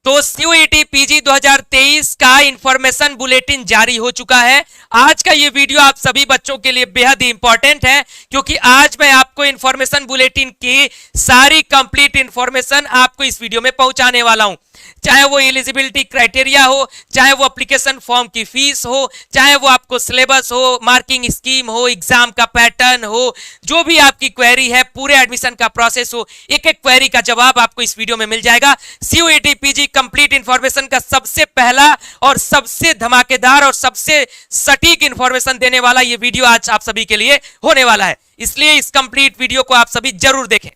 तो CUET PG 2023 का information bulletin जारी हो चुका है। आज का ये वीडियो आप सभी बच्चों के लिए बेहद ही इंपॉर्टेंट है, क्योंकि आज मैं आपको इंफॉर्मेशन बुलेटिन की सारी कंप्लीट इंफॉर्मेशन आपको इस वीडियो में पहुंचाने वाला हूं। चाहे वो एलिजिबिलिटी क्राइटेरिया हो, चाहे वो एप्लीकेशन फॉर्म की फीस हो, चाहे वो आपको सिलेबस हो, मार्किंग स्कीम हो, एग्जाम का पैटर्न हो, जो भी आपकी क्वेरी है, पूरे एडमिशन का प्रोसेस हो, एक एक क्वेरी का जवाब आपको इस वीडियो में मिल जाएगा। सीयूईटी पीजी कंप्लीट इंफॉर्मेशन का सबसे पहला और सबसे धमाकेदार और सबसे सटीक इंफॉर्मेशन देने वाला ये वीडियो आज आप सभी के लिए होने वाला है, इसलिए इस कंप्लीट वीडियो को आप सभी जरूर देखें।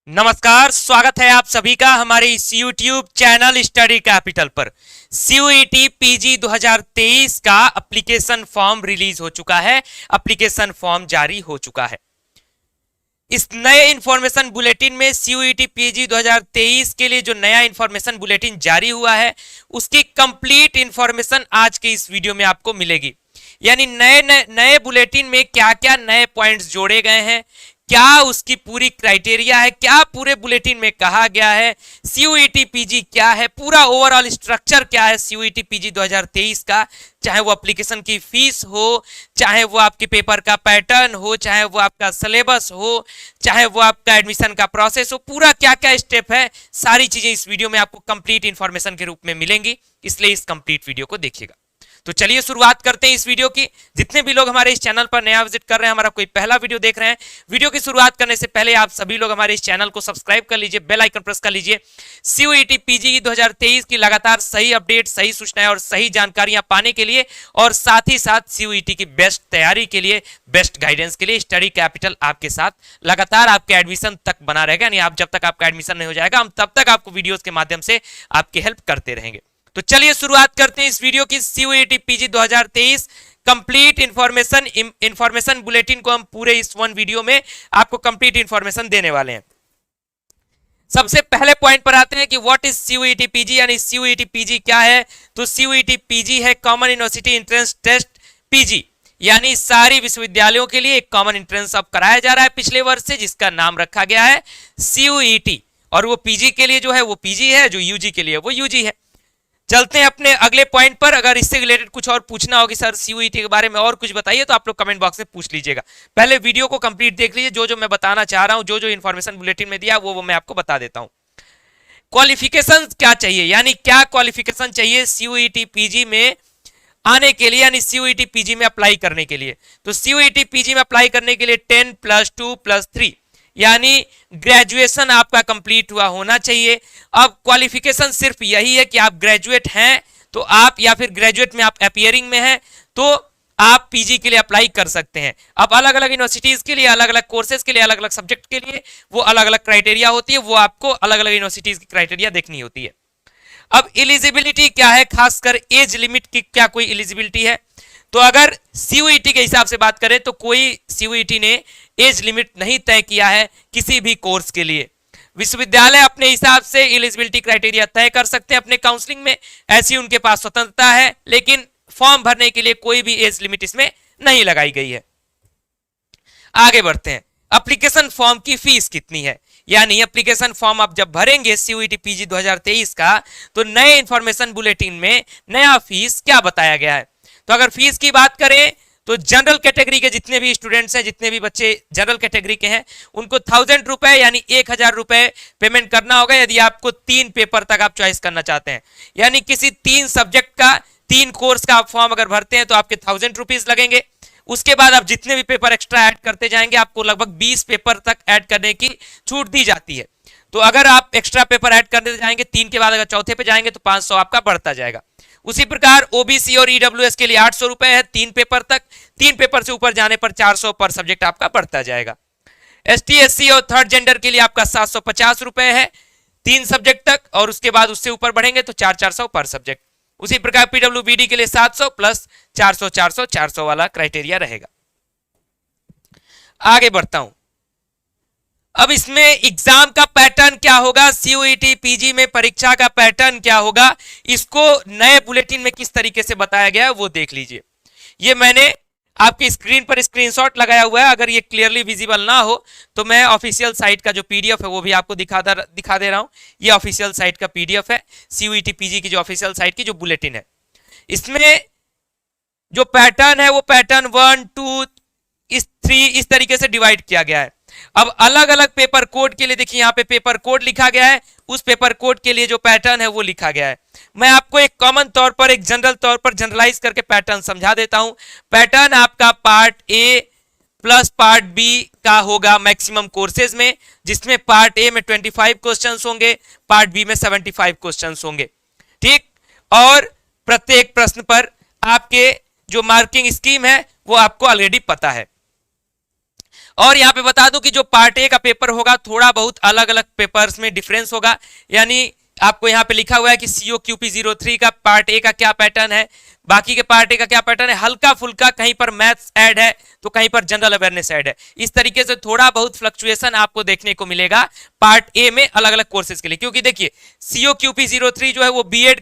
नमस्कार, स्वागत है आप सभी का हमारे इस YouTube चैनल स्टडी कैपिटल पर। सीयूईटी पीजी 2023 का एप्लीकेशन फॉर्म रिलीज हो चुका है, एप्लीकेशन फॉर्म जारी हो चुका है। इस नए इंफॉर्मेशन बुलेटिन में सीयूईटी पीजी 2023 के लिए जो नया इंफॉर्मेशन बुलेटिन जारी हुआ है, उसकी कंप्लीट इंफॉर्मेशन आज के इस वीडियो में आपको मिलेगी। यानी नए बुलेटिन में क्या क्या नए पॉइंट्स जोड़े गए हैं, क्या उसकी पूरी क्राइटेरिया है, क्या पूरे बुलेटिन में कहा गया है, सीयूईटी पीजी क्या है, पूरा ओवरऑल स्ट्रक्चर क्या है सीयूईटी पीजी 2023 का, चाहे वो एप्लीकेशन की फीस हो, चाहे वो आपके पेपर का पैटर्न हो, चाहे वो आपका सिलेबस हो, चाहे वो आपका एडमिशन का प्रोसेस हो, पूरा क्या क्या स्टेप है, सारी चीजें इस वीडियो में आपको कंप्लीट इंफॉर्मेशन के रूप में मिलेंगी, इसलिए इस कंप्लीट वीडियो को देखिएगा। तो चलिए शुरुआत करते हैं इस वीडियो की। जितने भी लोग हमारे इस चैनल पर नया विजिट कर रहे हैं, हमारा कोई पहला वीडियो देख रहे हैं, वीडियो की शुरुआत करने से पहले आप सभी लोग हमारे इस चैनल को सब्सक्राइब कर लीजिए, बेल आइकन प्रेस कर लीजिए। सीयूईटी पीजी 2023 की लगातार सही अपडेट, सही सूचनाएं और सही जानकारियां पाने के लिए और साथ ही साथ सीयूईटी की बेस्ट तैयारी के लिए, बेस्ट गाइडेंस के लिए स्टडी कैपिटल आपके साथ लगातार आपके एडमिशन तक बना रहेगा। यानी आप जब तक आपका एडमिशन नहीं हो जाएगा, हम तब तक आपको वीडियोज के माध्यम से आपकी हेल्प करते रहेंगे। तो चलिए शुरुआत करते हैं इस वीडियो की। CUET PG 2023 complete information bulletin को हम पूरे इस वन वीडियो में आपको कंप्लीट इंफॉर्मेशन देने वाले हैं। सबसे पहले पॉइंट पर आते हैं कि व्हाट इज सीयूईटी पीजी, यानी सीयूईटी पीजी क्या है। तो सीयूईटी पीजी है common university entrance test PG, यानी सारी विश्वविद्यालयों के लिए एक कॉमन एंट्रेंस अब कराया जा रहा है पिछले वर्ष से, जिसका नाम रखा गया है सीयूईटी। और वो पीजी के लिए जो है वो पीजी है, जो यूजी के लिए वो यूजी है। चलते हैं अपने अगले पॉइंट पर। अगर इससे रिलेटेड कुछ और पूछना हो कि सर सीयूईटी के बारे में और कुछ बताइए, तो आप लोग कमेंट बॉक्स में पूछ लीजिएगा। पहले वीडियो को कंप्लीट देख लीजिए, जो जो मैं बताना चाह रहा हूं, जो जो इन्फॉर्मेशन बुलेटिन में दिया वो मैं आपको बता देता हूं। क्वालिफिकेशन क्या चाहिए, यानी क्या क्वालिफिकेशन चाहिए सीयूईटी पीजी में आने के लिए, यानी सीयूईटी पीजी में अप्लाई करने के लिए। तो सीयूईटी पीजी में अप्लाई करने के लिए 10+2+3 यानी ग्रेजुएशन आपका कंप्लीट हुआ होना चाहिए। अब क्वालिफिकेशन सिर्फ यही है कि आप ग्रेजुएट हैं तो आप, या फिर ग्रेजुएट में आप अपीयरिंग में हैं तो आप पीजी के लिए अप्लाई कर सकते हैं। अब अलग अलग यूनिवर्सिटीज के लिए, अलग अलग कोर्सेज के लिए, अलग अलग सब्जेक्ट के लिए वो अलग अलग क्राइटेरिया होती है, वो आपको अलग अलग यूनिवर्सिटीज की क्राइटेरिया देखनी होती है। अब एलिजिबिलिटी क्या है, खासकर एज लिमिट की क्या कोई एलिजिबिलिटी है। तो अगर सीयूईटी के हिसाब से बात करें तो कोई सीयूईटी ने एज लिमिट नहीं तय किया है किसी भी कोर्स के लिए। विश्वविद्यालय अपने हिसाब से एलिजिबिलिटी क्राइटेरिया तय कर सकते हैं अपने काउंसलिंग में, ऐसी उनके पास स्वतंत्रता है, लेकिन फॉर्म भरने के लिए कोई भी एज लिमिट इसमें नहीं लगाई गई है। आगे बढ़ते हैं, एप्लीकेशन फॉर्म की फीस कितनी है, यानी एप्लीकेशन फॉर्म आप जब भरेंगे सीयूईटी पीजी 2023 का, तो नए इंफॉर्मेशन बुलेटिन में नया फीस क्या बताया गया है। तो अगर फीस की बात करें तो जनरल कैटेगरी के जितने भी स्टूडेंट्स हैं, जितने भी बच्चे जनरल कैटेगरी के हैं, उनको 1000 रुपए यानी 1000 रुपए पेमेंट करना होगा यदि आपको 3 पेपर तक आप चॉइस करना चाहते हैं। यानी किसी 3 सब्जेक्ट का, 3 कोर्स का आप फॉर्म अगर भरते हैं तो आपके 1000 रुपीज लगेंगे। उसके बाद आप जितने भी पेपर एक्स्ट्रा ऐड करते जाएंगे, आपको लगभग 20 पेपर तक ऐड करने की छूट दी जाती है। तो अगर आप एक्स्ट्रा पेपर ऐड करते जाएंगे, 3 के बाद अगर चौथे पे जाएंगे तो 500 आपका बढ़ता जाएगा। उसी प्रकार ओबीसी और ईडब्ल्यूएस के लिए 800 रुपए है 3 पेपर तक, 3 पेपर से ऊपर जाने पर 400 पर सब्जेक्ट आपका बढ़ता जाएगा। एसटी एससी और थर्ड जेंडर के लिए आपका 750 रुपए है 3 सब्जेक्ट तक, और उसके बाद उससे ऊपर बढ़ेंगे तो 400 पर सब्जेक्ट। उसी प्रकार पीडब्ल्यूबीडी के लिए 700 प्लस 400 400 400 वाला क्राइटेरिया रहेगा। आगे बढ़ता हूं, अब इसमें एग्जाम का पैटर्न क्या होगा, सीयूईटी पीजी में परीक्षा का पैटर्न क्या होगा, इसको नए बुलेटिन में किस तरीके से बताया गया है वो देख लीजिए। ये मैंने आपकी स्क्रीन पर स्क्रीनशॉट लगाया हुआ है, अगर ये क्लियरली विजिबल ना हो तो मैं ऑफिशियल साइट का जो पीडीएफ है वो भी आपको दिखा दे रहा हूं। ये ऑफिशियल साइट का पीडीएफ है, सीयूईटी पीजी की जो ऑफिशियल साइट की जो बुलेटिन है। इसमें जो पैटर्न है वो पैटर्न 1 2 3 इस तरीके से डिवाइड किया गया है। अब अलग अलग पेपर कोड के लिए देखिए यहाँ पे पेपर कोड लिखा गया है, उस पेपर कोड के लिए जो पैटर्न है वो लिखा गया है। मैं आपको एक कॉमन तौर पर, एक जनरल तौर पर जनरलाइज करके पैटर्न समझा देता हूं। पैटर्न आपका part A plus part B का होगा मैक्सिमम कोर्सेज में, जिसमें पार्ट ए में 25 क्वेश्चंस होंगे, पार्ट बी में 75 क्वेश्चंस होंगे, ठीक। और प्रत्येक प्रश्न पर आपके जो मार्किंग स्कीम है वो आपको ऑलरेडी पता है। और यहां पे बता दूं कि जो पार्ट ए का पेपर होगा थोड़ा बहुत अलग अलग पेपर्स में डिफरेंस होगा, यानी आपको यहां पे लिखा हुआ है कि COQP03 का पार्ट ए का क्या पैटर्न है, बाकी के पार्ट ए का क्या पैटर्न है, हल्का फुल्का कहीं पर मैथ्स ऐड है तो कहीं पर जनरल अवेयरनेस ऐड है। इस तरीके से थोड़ा बहुत फ्लक्चुएशन आपको देखने को मिलेगा पार्ट ए में अलग अलग कोर्सेज के लिए, क्योंकि देखिए COQP03 जो है वो बीएड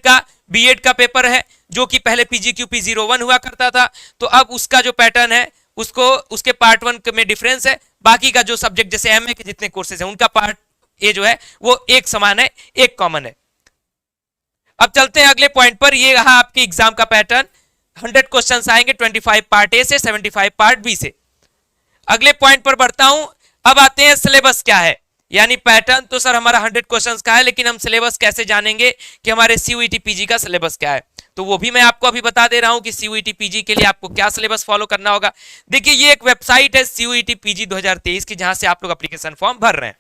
का पेपर है, जो कि पहले PGQP01 हुआ करता था। तो अब उसका जो पैटर्न है उसको उसके पार्ट 1 में डिफरेंस है, बाकी का जो सब्जेक्ट जैसे एमए के जितने कोर्सेज हैं उनका पार्ट ए जो है वो एक समान है, एक कॉमन है। अब चलते हैं अगले पॉइंट पर। ये रहा आपके एग्जाम का पैटर्न, 100 क्वेश्चंस आएंगे, 25 पार्ट ए से, 75 पार्ट बी से। अगले पॉइंट पर बढ़ता हूं। अब आते हैं सिलेबस क्या है, यानी पैटर्न तो सर हमारा 100 क्वेश्चंस का है, लेकिन हम सिलेबस कैसे जानेंगे कि हमारे सीयूईटी पीजी का सिलेबस क्या है, तो वो भी मैं आपको अभी बता दे रहा हूं कि सीयूईटी पीजी के लिए आपको क्या सिलेबस फॉलो करना होगा। देखिए ये एक वेबसाइट है सीयूईटी पीजी 2023 की, जहां से आप लोग एप्लीकेशन फॉर्म भर रहे हैं।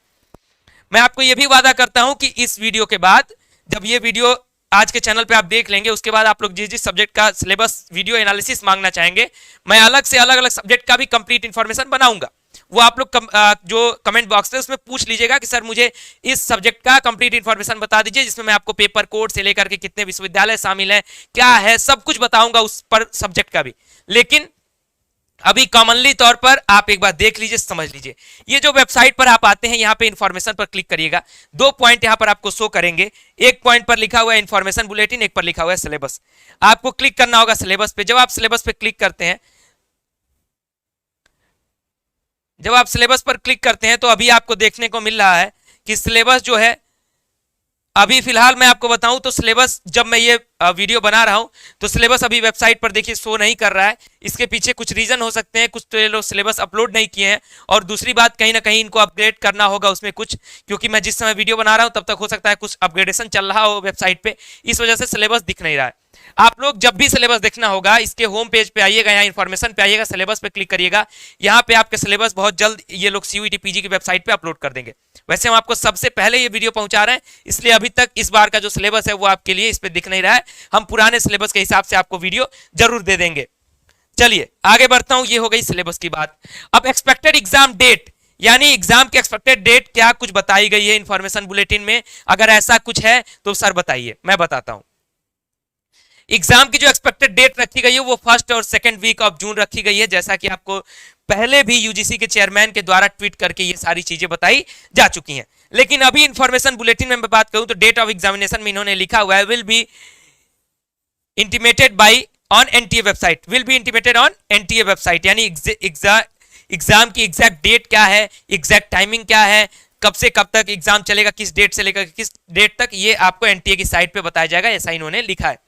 मैं आपको यह भी वादा करता हूं कि इस वीडियो के बाद, जब ये वीडियो आज के चैनल पे आप देख लेंगे, उसके बाद आप लोग जिस जिस सब्जेक्ट का सिलेबस वीडियो एनालिसिस मांगना चाहेंगे, मैं अलग से अलग अलग सब्जेक्ट का भी कंप्लीट इंफॉर्मेशन बनाऊंगा। वो आप लोग जो कमेंट बॉक्स है उसमें पूछ लीजिएगा कि सर मुझे इस सब्जेक्ट का कंप्लीट इंफॉर्मेशन बता दीजिए, जिसमें मैं आपको पेपर कोड से लेकर के कितने विश्वविद्यालय शामिल हैं, क्या है, सब कुछ बताऊंगा उस पर सब्जेक्ट का भी। लेकिन अभी कॉमनली तौर पर आप एक बार देख लीजिए, समझ लीजिए। ये जो वेबसाइट पर आप आते हैं, यहाँ पे इंफॉर्मेशन पर क्लिक करिएगा, 2 पॉइंट यहाँ पर आपको शो करेंगे। एक पॉइंट पर लिखा हुआ है इंफॉर्मेशन बुलेटिन, एक पर लिखा हुआ है सिलेबस। आपको क्लिक करना होगा सिलेबस पे। जब आप सिलेबस पे क्लिक करते हैं, तो अभी आपको देखने को मिल रहा है कि सिलेबस जो है, अभी फिलहाल मैं आपको बताऊं तो सिलेबस, जब मैं ये वीडियो बना रहा हूं तो सिलेबस अभी वेबसाइट पर देखिए शो नहीं कर रहा है। इसके पीछे कुछ रीजन हो सकते हैं, कुछ तो ये लोग सिलेबस अपलोड नहीं किए हैं, और दूसरी बात कहीं ना कहीं इनको अपग्रेड करना होगा उसमें कुछ, क्योंकि मैं जिस समय वीडियो बना रहा हूं तब तक हो सकता है कुछ अपग्रेडेशन चल रहा हो वेबसाइट पे, इस वजह से सिलेबस दिख नहीं रहा है। आप लोग जब भी सिलेबस देखना होगा, इसके होम पेज पे आइएगा, यहाँ इन्फॉर्मेशन पे आइएगा, सिलेबस पे क्लिक करिएगा। यहाँ पे आपके सिलेबस बहुत जल्द ये लोग सीयूईटी पीजी की वेबसाइट पे अपलोड कर देंगे। वैसे हम आपको सबसे पहले ये वीडियो पहुंचा रहे हैं, इसलिए अभी तक इस बार का जो सिलेबस है वो आपके लिए इस पे दिख नहीं रहा है। हम पुराने सिलेबस के हिसाब से आपको वीडियो जरूर दे देंगे। चलिए आगे बढ़ता हूं, ये हो गई सिलेबस की बात। अब एक्सपेक्टेड एग्जाम डेट, यानी एग्जाम की एक्सपेक्टेड डेट क्या कुछ बताई गई है इंफॉर्मेशन बुलेटिन में, अगर ऐसा कुछ है तो सर बताइए, मैं बताता हूं। एग्जाम की जो एक्सपेक्टेड डेट रखी गई है वो 1st और 2nd वीक ऑफ जून रखी गई है, जैसा कि आपको पहले भी यूजीसी के चेयरमैन के द्वारा ट्वीट करके ये सारी चीजें बताई जा चुकी हैं। लेकिन अभी इंफॉर्मेशन बुलेटिन में मैं बात करूं तो डेट ऑफ एग्जामिनेशन में इन्होंने लिखा हुआ है will be intimated by on NTA website, will be intimated on NTA website, यानी एग्जाम की एग्जैक्ट डेट क्या है, एग्जैक्ट टाइमिंग क्या है, कब से कब तक एग्जाम चलेगा, किस डेट से लेकर किस डेट तक, ये आपको एनटीए की साइट पे बताया जाएगा, ऐसा इन्होंने लिखा है।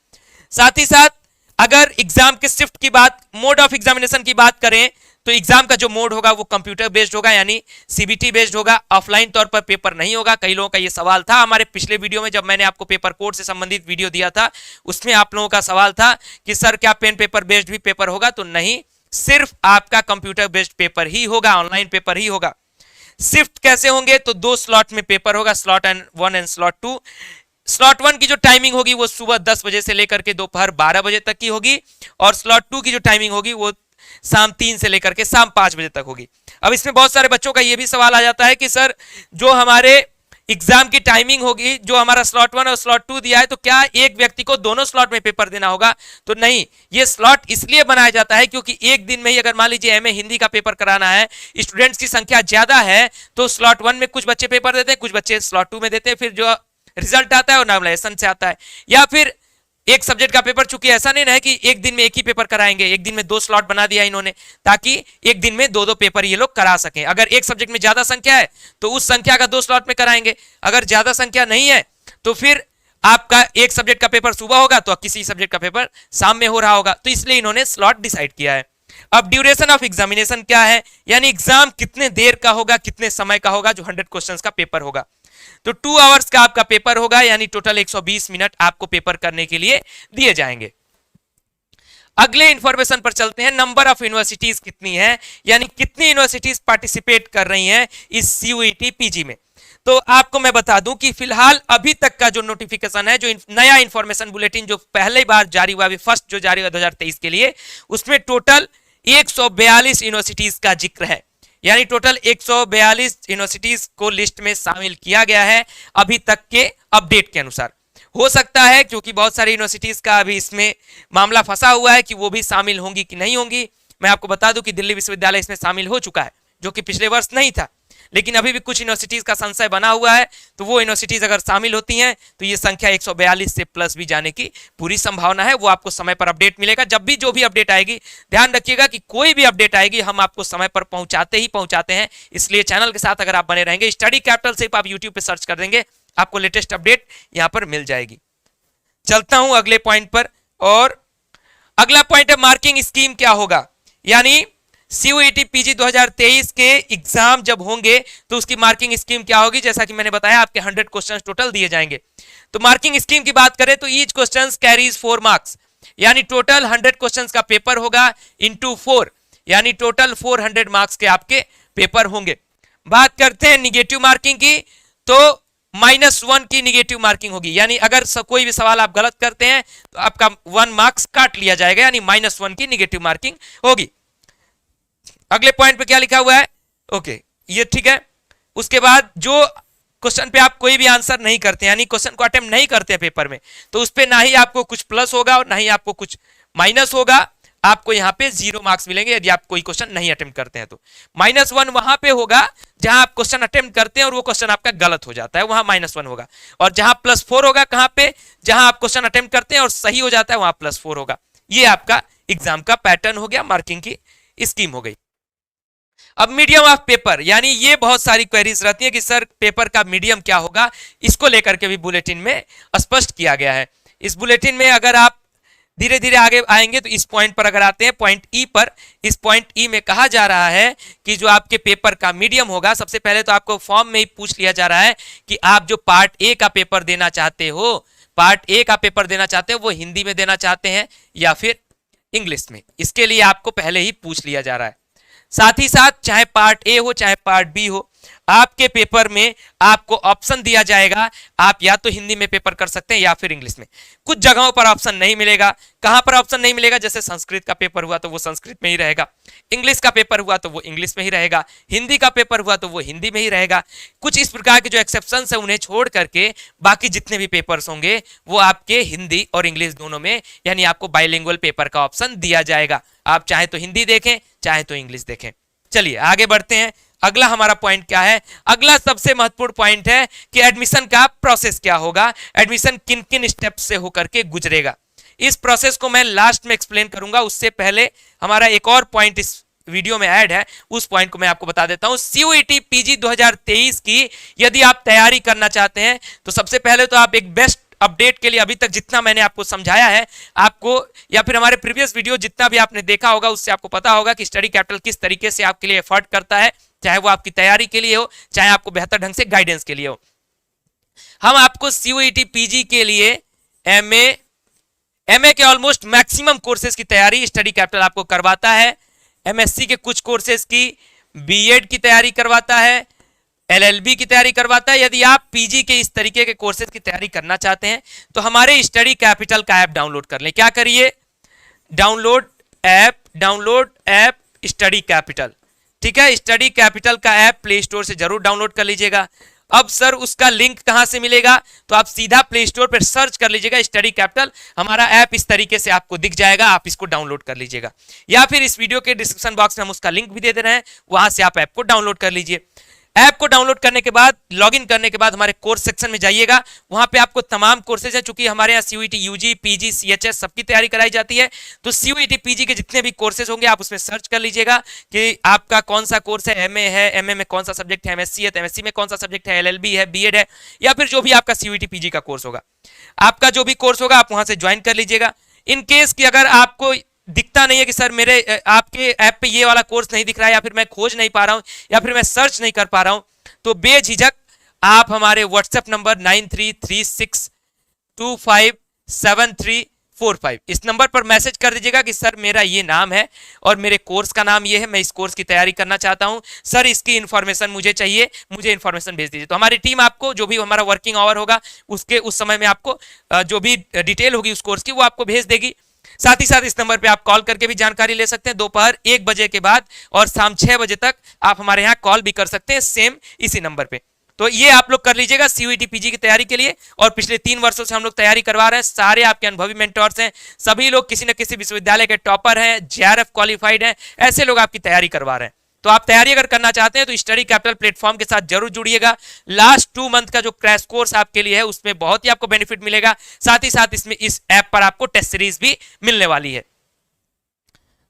साथ ही साथ अगर एग्जाम के शिफ्ट की बात, मोड ऑफ एग्जामिनेशन की बात करें तो एग्जाम का जो मोड होगा वो कंप्यूटर बेस्ड होगा, यानी सीबीटी बेस्ड होगा, ऑफलाइन तौर पर पेपर नहीं होगा। कई लोगों का ये सवाल था हमारे पिछले वीडियो में, जब मैंने आपको पेपर कोड से संबंधित वीडियो दिया था, उसमें आप लोगों का सवाल था कि सर क्या पेन पेपर बेस्ड भी पेपर होगा, तो नहीं, सिर्फ आपका कंप्यूटर बेस्ड पेपर ही होगा, ऑनलाइन पेपर ही होगा। शिफ्ट कैसे होंगे, तो 2 स्लॉट में पेपर होगा, स्लॉट 1 एंड स्लॉट 2। स्लॉट 1 की जो टाइमिंग होगी वो सुबह 10 बजे से लेकर के दोपहर 12 बजे तक की होगी, और स्लॉट 2 की जो टाइमिंग होगी वो शाम 3 से लेकर के शाम 5 बजे तक होगी। अब इसमें बहुत सारे बच्चों का ये भी सवाल आ जाता है कि सर जो हमारे एग्जाम की टाइमिंग होगी, जो हमारा स्लॉट 1 और स्लॉट 2 दिया है, तो क्या एक व्यक्ति को दोनों स्लॉट में पेपर देना होगा? तो नहीं, ये स्लॉट इसलिए बनाया जाता है क्योंकि एक दिन में ही अगर मान लीजिए एमए हिंदी का पेपर कराना है, स्टूडेंट्स की संख्या ज्यादा है, तो स्लॉट 1 में कुछ बच्चे पेपर देते हैं, कुछ बच्चे स्लॉट 2 में देते हैं, फिर जो रिजल्ट आता है वो नॉर्मलाइजेशन से आता है। या फिर एक सब्जेक्ट का पेपर, चूंकि ऐसा नहीं है कि एक दिन में एक ही पेपर कराएंगे, एक दिन में 2 स्लॉट बना दिया इन्होंने ताकि एक दिन में 2 पेपर ये लोग करा सकें। अगर एक सब्जेक्ट में ज्यादा संख्या है तो उस संख्या का 2 स्लॉट में कराएंगे, अगर ज्यादा संख्या नहीं है तो फिर आपका एक सब्जेक्ट का पेपर सुबह होगा तो किसी सब्जेक्ट का पेपर शाम में हो रहा होगा, तो इसलिए इन्होंने स्लॉट डिसाइड किया है। अब ड्यूरेशन ऑफ एग्जामिनेशन क्या है, यानी एग्जाम कितने देर का होगा, कितने समय का होगा जो 100 क्वेश्चंस का पेपर होगा। तो 2 आवर्स का आपका पेपर होगा, यानी टोटल 120 मिनट आपको पेपर करने के लिए दिए जाएंगे। अगले इंफॉर्मेशन पर चलते हैं, नंबर ऑफ यूनिवर्सिटीज कितनी है, यानी कितनी यूनिवर्सिटीज पार्टिसिपेट कर रही हैं इस CUET PG में। तो आपको मैं बता दूं कि फिलहाल अभी तक का जो नोटिफिकेशन है, जो नया इंफॉर्मेशन बुलेटिन जो पहली बार जारी हुआ, अभी फर्स्ट जो जारी हुआ 2023 के लिए, उसमें टोटल 142 यूनिवर्सिटीज का जिक्र है, यानी टोटल 142 यूनिवर्सिटीज को लिस्ट में शामिल किया गया है अभी तक के अपडेट के अनुसार। हो सकता है क्योंकि बहुत सारी यूनिवर्सिटीज का अभी इसमें मामला फंसा हुआ है कि वो भी शामिल होंगी कि नहीं होंगी। मैं आपको बता दूं कि दिल्ली विश्वविद्यालय इसमें शामिल हो चुका है, जो कि पिछले वर्ष नहीं था, लेकिन अभी भी कुछ यूनिवर्सिटीज का संशय बना हुआ है, तो वो यूनिवर्सिटीज अगर शामिल होती हैं तो ये संख्या 142 से प्लस भी जाने की पूरी संभावना है। वो आपको समय पर अपडेट मिलेगा, जब भी जो भी अपडेट आएगी। ध्यान रखिएगा कि कोई भी अपडेट आएगी हम आपको समय पर पहुंचाते ही पहुंचाते हैं, इसलिए चैनल के साथ अगर आप बने रहेंगे, स्टडी कैपिटल सिर्फ आप यूट्यूब पे सर्च कर देंगे, आपको लेटेस्ट अपडेट यहां पर मिल जाएगी। चलता हूं अगले पॉइंट पर, और अगला पॉइंट है मार्किंग स्कीम क्या होगा, यानी CUET PG 2023 के एग्जाम जब होंगे तो उसकी मार्किंग स्कीम क्या होगी। जैसा कि मैंने बताया आपके 100 क्वेश्चंस टोटल दिए जाएंगे। तो मार्किंग स्कीम की बात करें तो ईच क्वेश्चंस कैरीज 4 मार्क्स, यानी टोटल 100 क्वेश्चंस का पेपर होगा इंटू 4, यानी टोटल 400 मार्क्स के आपके पेपर होंगे। बात करते हैं निगेटिव मार्किंग की, तो -1 की निगेटिव मार्किंग होगी, यानी अगर कोई भी सवाल आप गलत करते हैं तो आपका 1 मार्क्स काट लिया जाएगा, यानी -1 की निगेटिव मार्किंग होगी। अगले पॉइंट पे क्या लिखा हुआ है, ओके ये ठीक है। उसके बाद जो क्वेश्चन पे आप कोई भी आंसर नहीं करते, यानी क्वेश्चन को अटेम्प्ट नहीं करते पेपर में, तो उस पे ना ही आपको कुछ प्लस होगा और ना ही आपको कुछ माइनस होगा, आपको यहाँ पे 0 मार्क्स मिलेंगे यदि आप कोई क्वेश्चन नहीं अटेम्प्ट करते हैं। तो -1 वहां पे होगा जहां आप क्वेश्चन अटेम्प्ट करते हैं और वो क्वेश्चन आपका गलत हो जाता है, वहां -1 होगा। और जहां +4 होगा कहां पे, जहां आप क्वेश्चन अटेम्प्ट करते हैं और सही हो जाता है वहां +4 होगा। ये आपका एग्जाम का पैटर्न हो गया, मार्किंग की स्कीम हो गई। अब मीडियम ऑफ पेपर, यानी ये बहुत सारी क्वेरीज रहती है कि सर पेपर का मीडियम क्या होगा, इसको लेकर के भी बुलेटिन में स्पष्ट किया गया है। इस बुलेटिन में अगर आप धीरे धीरे आगे आएंगे तो इस पॉइंट पर अगर आते हैं पॉइंट ई पर, इस पॉइंट ई में कहा जा रहा है कि जो आपके पेपर का मीडियम होगा, सबसे पहले तो आपको फॉर्म में ही पूछ लिया जा रहा है कि आप जो पार्ट ए का पेपर देना चाहते हो, पार्ट ए का पेपर देना चाहते हो वो हिंदी में देना चाहते हैं या फिर इंग्लिश में, इसके लिए आपको पहले ही पूछ लिया जा रहा है। साथ ही साथ चाहे पार्ट ए हो चाहे पार्ट बी हो, आपके पेपर में आपको ऑप्शन दिया जाएगा, आप या तो हिंदी में पेपर कर सकते हैं या फिर इंग्लिश में। कुछ जगहों पर ऑप्शन नहीं मिलेगा। कहां पर ऑप्शन नहीं मिलेगा, जैसे संस्कृत का पेपर हुआ तो वो संस्कृत में ही रहेगा, इंग्लिश का पेपर हुआ तो वो इंग्लिश में ही रहेगा, हिंदी का पेपर हुआ तो वो हिंदी में ही रहेगा। कुछ इस प्रकार के जो एक्सेप्शन है उन्हें छोड़ करके बाकी जितने भी पेपर्स होंगे वो आपके हिंदी और इंग्लिश दोनों में, यानी आपको बाइलिंगुअल पेपर का ऑप्शन दिया जाएगा। आप चाहे तो हिंदी देखें चाहे तो इंग्लिश देखें। चलिए आगे बढ़ते हैं। अगला हमारा पॉइंट क्या है, अगला सबसे महत्वपूर्ण पॉइंट है कि एडमिशन का प्रोसेस क्या होगा, एडमिशन किन किन स्टेप से होकर के गुजरेगा। इस प्रोसेस को मैं लास्ट में एक्सप्लेन करूंगा, उससे पहले हमारा एक और पॉइंट इस वीडियो में ऐड है, उस पॉइंट को मैं आपको बता देता हूं। CUET PG 2023 की यदि आप तैयारी करना चाहते हैं तो सबसे पहले तो आप एक बेस्ट अपडेट के लिए अभी तक जितना मैंने आपको समझाया है, आपको या फिर हमारे प्रीवियस वीडियो जितना भी आपने देखा होगा उससे आपको पता होगा कि स्टडी कैपिटल किस तरीके से आपके लिए एफर्ट करता है, चाहे वो आपकी तैयारी के लिए हो चाहे आपको बेहतर ढंग से गाइडेंस के लिए हो। हम आपको CUET PG के लिए MA के ऑलमोस्ट मैक्सिमम कोर्सेज की तैयारी स्टडी कैपिटल आपको करवाता है, MSc के कुछ कोर्सेज की, BEd की तैयारी करवाता है, LLB की तैयारी करवाता है। यदि आप PG के इस तरीके के कोर्सेज की तैयारी करना चाहते हैं तो हमारे स्टडी कैपिटल का ऐप डाउनलोड कर लें। क्या करिए, डाउनलोड ऐप स्टडी कैपिटल, ठीक है। स्टडी कैपिटल का ऐप प्ले स्टोर से जरूर डाउनलोड कर लीजिएगा। अब सर उसका लिंक कहां से मिलेगा, तो आप सीधा प्ले स्टोर पर सर्च कर लीजिएगा स्टडी कैपिटल, हमारा ऐप इस तरीके से आपको दिख जाएगा, आप इसको डाउनलोड कर लीजिएगा। या फिर इस वीडियो के डिस्क्रिप्शन बॉक्स में हम उसका लिंक भी दे दे रहे हैं, वहां से आप ऐप को डाउनलोड कर लीजिए। ऐप को डाउनलोड करने के बाद, लॉगिन करने के बाद हमारे कोर्स सेक्शन में जाइएगा। वहां पे आपको तमाम कोर्सेज है, चूंकि हमारे यहाँ सीयूईटी, यूजी, पीजी, सीएचएस सबकी तैयारी कराई जाती है। तो सीयूईटी, पीजी के जितने भी कोर्सेज होंगे आप उसमें सर्च कर लीजिएगा कि आपका कौन सा कोर्स है। एमए है, एमए में कौन सा सब्जेक्ट है, एमएससी है तो एमएससी में कौन सा सब्जेक्ट है, एलएलबी है, बीएड है, या फिर जो भी आपका सीयूईटी, पीजी का कोर्स होगा, आपका जो भी कोर्स होगा आप वहां से ज्वाइन कर लीजिएगा। इन केस कि अगर आपको दिखता नहीं है कि सर मेरे आपके ऐप पे ये वाला कोर्स नहीं दिख रहा है, या फिर मैं खोज नहीं पा रहा हूं, या फिर मैं सर्च नहीं कर पा रहा हूं, तो बेझिझक आप हमारे व्हाट्सएप नंबर 9336257345 इस नंबर पर मैसेज कर दीजिएगा कि सर मेरा ये नाम है और मेरे कोर्स का नाम ये है, मैं इस कोर्स की तैयारी करना चाहता हूं, सर इसकी इंफॉर्मेशन मुझे चाहिए, मुझे इंफॉर्मेशन भेज दीजिए। तो हमारी टीम आपको जो भी हमारा वर्किंग आवर होगा उसके उस समय में आपको जो भी डिटेल होगी उस कोर्स की वो आपको भेज देगी। साथ ही साथ इस नंबर पे आप कॉल करके भी जानकारी ले सकते हैं। दोपहर 1 बजे के बाद और शाम 6 बजे तक आप हमारे यहाँ कॉल भी कर सकते हैं, सेम इसी नंबर पे। तो ये आप लोग कर लीजिएगा सीयूईटी, पीजी की तैयारी के लिए। और पिछले 3 वर्षों से हम लोग तैयारी करवा रहे हैं, सारे आपके अनुभवी मेंटर्स हैं, सभी लोग किसी न किसी विश्वविद्यालय के टॉपर हैं, जेआरएफ क्वालिफाइड हैं, ऐसे लोग आपकी तैयारी करवा रहे हैं। तो आप तैयारी अगर करना चाहते हैं तो स्टडी कैपिटल प्लेटफॉर्म के साथ जरूर जुड़िएगा। लास्ट 2 मंथ का जो क्रैश कोर्स आपके लिए है उसमें बहुत ही आपको बेनिफिट मिलेगा। साथ ही साथ इसमें इस ऐप पर आपको टेस्ट सीरीज भी मिलने वाली है।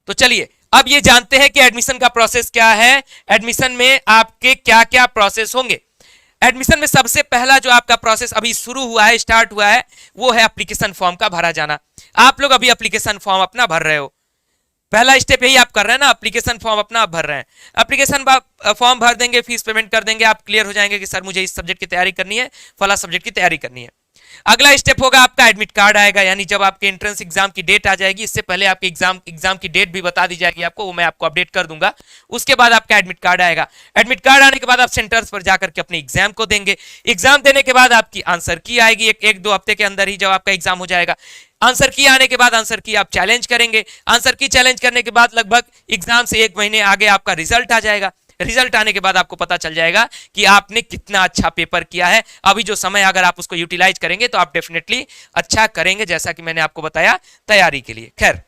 तो चलिए अब ये जानते हैं कि एडमिशन का प्रोसेस क्या है, एडमिशन में आपके क्या क्या प्रोसेस होंगे। एडमिशन में सबसे पहला जो आपका प्रोसेस अभी शुरू हुआ है, स्टार्ट हुआ है, वो है एप्लीकेशन फॉर्म का भरा जाना। आप लोग अभी एप्लीकेशन फॉर्म अपना भर रहे हो, पहला स्टेप यही आप कर रहे हैं ना, एप्लीकेशन फॉर्म अपना आप भर रहे हैं। एप्लीकेशन फॉर्म भर देंगे, फीस पेमेंट कर देंगे, आप क्लियर हो जाएंगे कि सर मुझे इस सब्जेक्ट की तैयारी करनी है, फला सब्जेक्ट की तैयारी करनी है। अगला स्टेप होगा आपका एडमिट कार्ड आएगा, यानी जब आपके एंट्रेंस एग्जाम की डेट आ जाएगी, इससे पहले आपके एग्जाम की डेट भी बता दी जाएगी आपको, वो मैं आपको अपडेट कर दूंगा। उसके बाद आपका एडमिट कार्ड आएगा। एडमिट कार्ड आने के बाद आप सेंटर्स पर जाकर के अपने एग्जाम को देंगे। एग्जाम देने के बाद आपकी आंसर की आएगी, एक 2 हफ्ते के अंदर ही जब आपका एग्जाम हो जाएगा। आंसर की आने के बाद आंसर की आप चैलेंज करेंगे। आंसर की चैलेंज करने के बाद लगभग एग्जाम से 1 महीने आगे आपका रिजल्ट आ जाएगा। रिजल्ट आने के बाद आपको पता चल जाएगा कि आपने कितना अच्छा पेपर किया है। अभी जो समय अगर आप उसको यूटिलाइज करेंगे तो आप डेफिनेटली अच्छा करेंगे, जैसा कि मैंने आपको बताया तैयारी के लिए। खैर,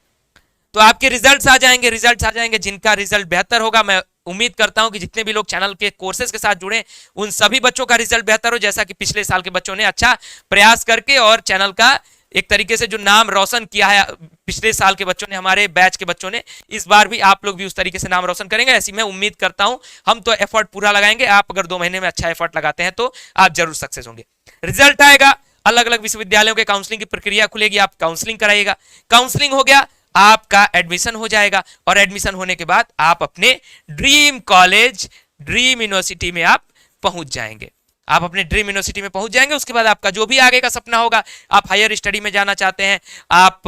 तो आपके रिजल्ट्स आ जाएंगे। जिनका रिजल्ट बेहतर होगा, मैं उम्मीद करता हूं कि जितने भी लोग चैनल के कोर्सेज के साथ जुड़े उन सभी बच्चों का रिजल्ट बेहतर हो, जैसा कि पिछले साल के बच्चों ने अच्छा प्रयास करके और चैनल का एक तरीके से जो नाम रोशन किया है पिछले साल के बच्चों ने, हमारे बैच के बच्चों ने, इस बार भी आप लोग भी उस तरीके से नाम रोशन करेंगे, ऐसी मैं उम्मीद करता हूं। हम तो एफर्ट पूरा लगाएंगे, आप अगर 2 महीने में अच्छा एफर्ट लगाते हैं तो आप जरूर सक्सेस होंगे। रिजल्ट आएगा, अलग अलग विश्वविद्यालयों के काउंसलिंग की प्रक्रिया खुलेगी, आप काउंसलिंग कराइएगा। काउंसलिंग हो गया, आपका एडमिशन हो जाएगा, और एडमिशन होने के बाद आप अपने ड्रीम कॉलेज, ड्रीम यूनिवर्सिटी में आप पहुंच जाएंगे। आप अपने ड्रीम यूनिवर्सिटी में पहुंच जाएंगे। उसके बाद आपका जो भी आगे का सपना होगा, आप हायर स्टडी में जाना चाहते हैं, आप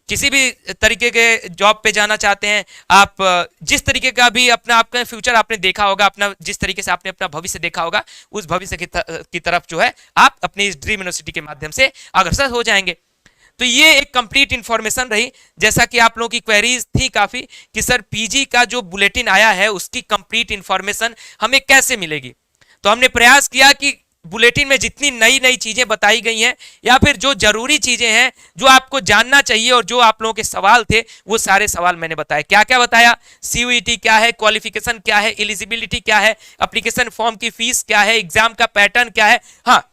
किसी भी तरीके के जॉब पे जाना चाहते हैं, आप जिस तरीके का भी अपना आपका फ्यूचर आपने देखा होगा, अपना जिस तरीके से आपने अपना भविष्य देखा होगा, उस भविष्य की तरफ जो है आप अपनी इस ड्रीम यूनिवर्सिटी के माध्यम से अग्रसर हो जाएंगे। तो ये एक कंप्लीट इंफॉर्मेशन रही। जैसा कि आप लोगों की क्वेरीज थी काफी कि सर पीजी का जो बुलेटिन आया है उसकी कंप्लीट इंफॉर्मेशन हमें कैसे मिलेगी, तो हमने प्रयास किया कि बुलेटिन में जितनी नई नई चीजें बताई गई हैं, या फिर जो जरूरी चीजें हैं जो आपको जानना चाहिए और जो आप लोगों के सवाल थे, वो सारे सवाल मैंने बताए। क्या क्या बताया? सीयूईटी क्या है, क्वालिफिकेशन क्या है, एलिजिबिलिटी क्या है, एप्लीकेशन फॉर्म की फीस क्या है, एग्जाम का पैटर्न क्या है। हाँ,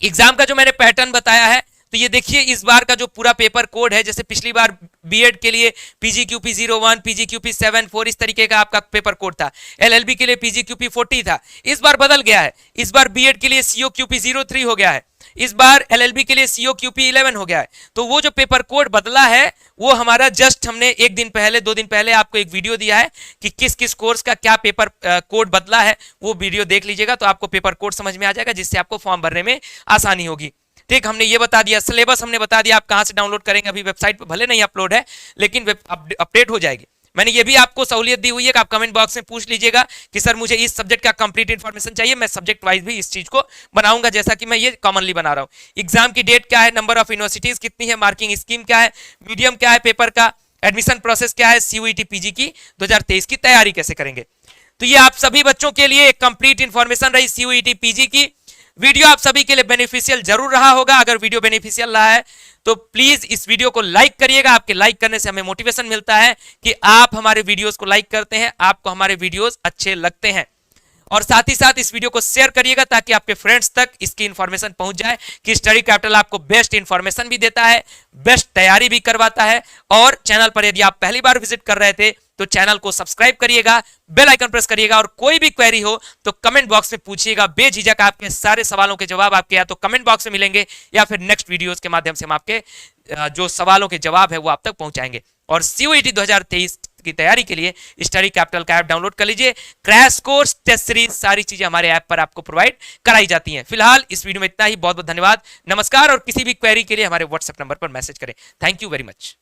एग्जाम का जो मैंने पैटर्न बताया है, तो ये देखिए इस बार का जो पूरा पेपर कोड है, जैसे पिछली बार बीएड के लिए PGQP 01, PGQP 74 इस तरीके का आपका पेपर कोड था। एलएलबी के लिए PGQP 40 था, इस बार बदल गया है। इस बार बीएड के लिए COQP 03 हो गया है, इस बार एलएलबी के लिए COQP 11 हो गया है। तो वो जो पेपर कोड बदला है वो हमारा जस्ट हमने 1 दिन पहले 2 दिन पहले आपको एक वीडियो दिया है कि किस किस कोर्स का क्या पेपर कोड बदला है। वो वीडियो देख लीजिएगा तो आपको पेपर कोड समझ में आ जाएगा, जिससे आपको फॉर्म भरने में आसानी होगी। ठीक, हमने ये बता दिया, सिलेबस हमने बता दिया, आप कहां से डाउनलोड करेंगे। अभी वेबसाइट पे भले नहीं अपलोड है, लेकिन अपडेट हो जाएगी। मैंने ये भी आपको सहूलियत दी हुई है कि आप कमेंट बॉक्स में पूछ लीजिएगा कि सर मुझे इस सब्जेक्ट का कंप्लीट इन्फॉर्मेशन चाहिए। मैं सब्जेक्ट वाइज भी इस चीज को बनाऊंगा, जैसा कि मैं ये कॉमनली बना रहा हूं। एग्जाम की डेट क्या है, नंबर ऑफ यूनिवर्सिटीज कितनी है, मार्किंग स्कीम क्या है, मीडियम क्या है पेपर का, एडमिशन प्रोसेस क्या है, सीयूईटी पीजी की 2023 की तैयारी कैसे करेंगे। तो ये आप सभी बच्चों के लिए एक कंप्लीट इन्फॉर्मेशन रही सीयूईटी पीजी की। वीडियो आप सभी के लिए बेनिफिशियल जरूर रहा होगा। अगर वीडियो बेनिफिशियल रहा है तो प्लीज इस वीडियो को लाइक करिएगा। आपके लाइक करने से हमें मोटिवेशन मिलता है कि आप हमारे वीडियोस को लाइक करते हैं, आपको हमारे वीडियोस अच्छे लगते हैं। और साथ ही साथ इस वीडियो को शेयर करिएगा ताकि आपके फ्रेंड्स तक इसकी इंफॉर्मेशन पहुंच जाए कि स्टडी कैपिटल आपको बेस्ट इंफॉर्मेशन भी देता है, बेस्ट तैयारी भी करवाता है। और चैनल पर यदि आप पहली बार विजिट कर रहे थे तो चैनल को सब्सक्राइब करिएगा, बेल आइकन प्रेस करिएगा, और कोई भी क्वेरी हो तो कमेंट बॉक्स में पूछिएगा बेझिझक। आपके सारे सवालों के जवाब आपके या तो कमेंट बॉक्स में मिलेंगे या फिर नेक्स्ट वीडियोस के माध्यम से हम आपके जो सवालों के जवाब है वो आप तक पहुंचाएंगे। और CUET 2023 की तैयारी के लिए स्टडी कैपिटल का ऐप डाउनलोड कर लीजिए। क्रैश कोर्स, टेस्ट सीरीज, सारी चीजें हमारे ऐप पर आपको प्रोवाइड कराई जाती हैं। फिलहाल इस वीडियो में इतना ही। बहुत बहुत धन्यवाद, नमस्कार। और किसी भी क्वेरी के लिए हमारे व्हाट्सएप नंबर पर मैसेज करें। Thank you very much.